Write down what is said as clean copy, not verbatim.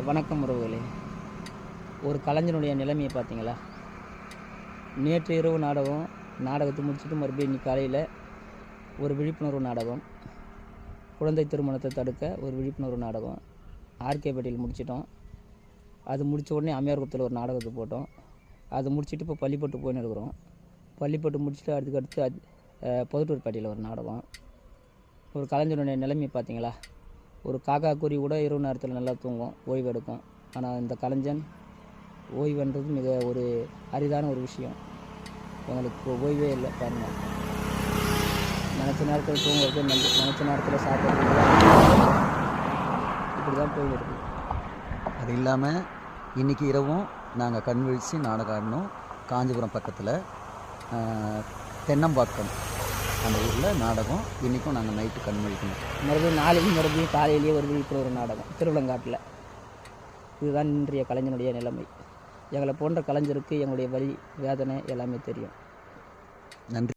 வணக்கம் உறவுகளே. ஒரு கலைஞனுடைய நிலைமையை பார்த்தீங்களா? நேற்று இரவு நாடகத்தை முடிச்சுட்டு மறுபடியும் இன்னைக்கு காலையில் ஒரு விழிப்புணர்வு நாடகம், குழந்தை திருமணத்தை தடுக்க ஒரு விழிப்புணர்வு நாடகம் ஆர்கே பேட்டையில் முடிச்சிட்டோம். அது முடித்த உடனே அம்மையார்குப்பத்தில் ஒரு நாடகத்தை போட்டோம். அது முடிச்சுட்டு இப்போ பள்ளிப்பட்டு போயின்னு இருக்கிறோம். பள்ளிப்பட்டு முடிச்சுட்டு அடுத்து புதுட்டூர்பேட்டையில் ஒரு நாடகம். ஒரு கலைஞனுடைய நிலைமையை பார்த்தீங்களா? ஒரு காக்கா குருவி கூட இரவு நேரத்தில் நல்லா தூங்கும், ஓய்வு எடுக்கும். ஆனால் இந்த கலைஞன் ஓய்வுன்றது மிக ஒரு அரிதான ஒரு விஷயம். எங்களுக்கு ஓய்வே இல்லை பாருங்கள். நினச்ச நேரத்தில் தூங்குறது, நினச்ச நேரத்தில் சாப்பிட்றது, இப்படி தான் போயிருக்கு. அது இல்லாமல் இன்றைக்கி இரவும் நாங்கள் கண் விழித்து நாடகம் ஆடினோம். காஞ்சிபுரம் பக்கத்தில் தென்னம்பாக்கம் அந்த ஊரில் நாடகம். இன்றைக்கும் நாங்கள் நைட்டு கண் விழிக்கணும். மறுபடியும் காலையிலேயே ஒரு விழிப்புணர்வு நாடகம் திருவிழங்காட்டில். இதுதான் இன்றைய கலைஞனுடைய நிலைமை. எங்களை போன்ற கலைஞருக்கு எங்களுடைய வலி வேதனை எல்லாமே தெரியும். நன்றி.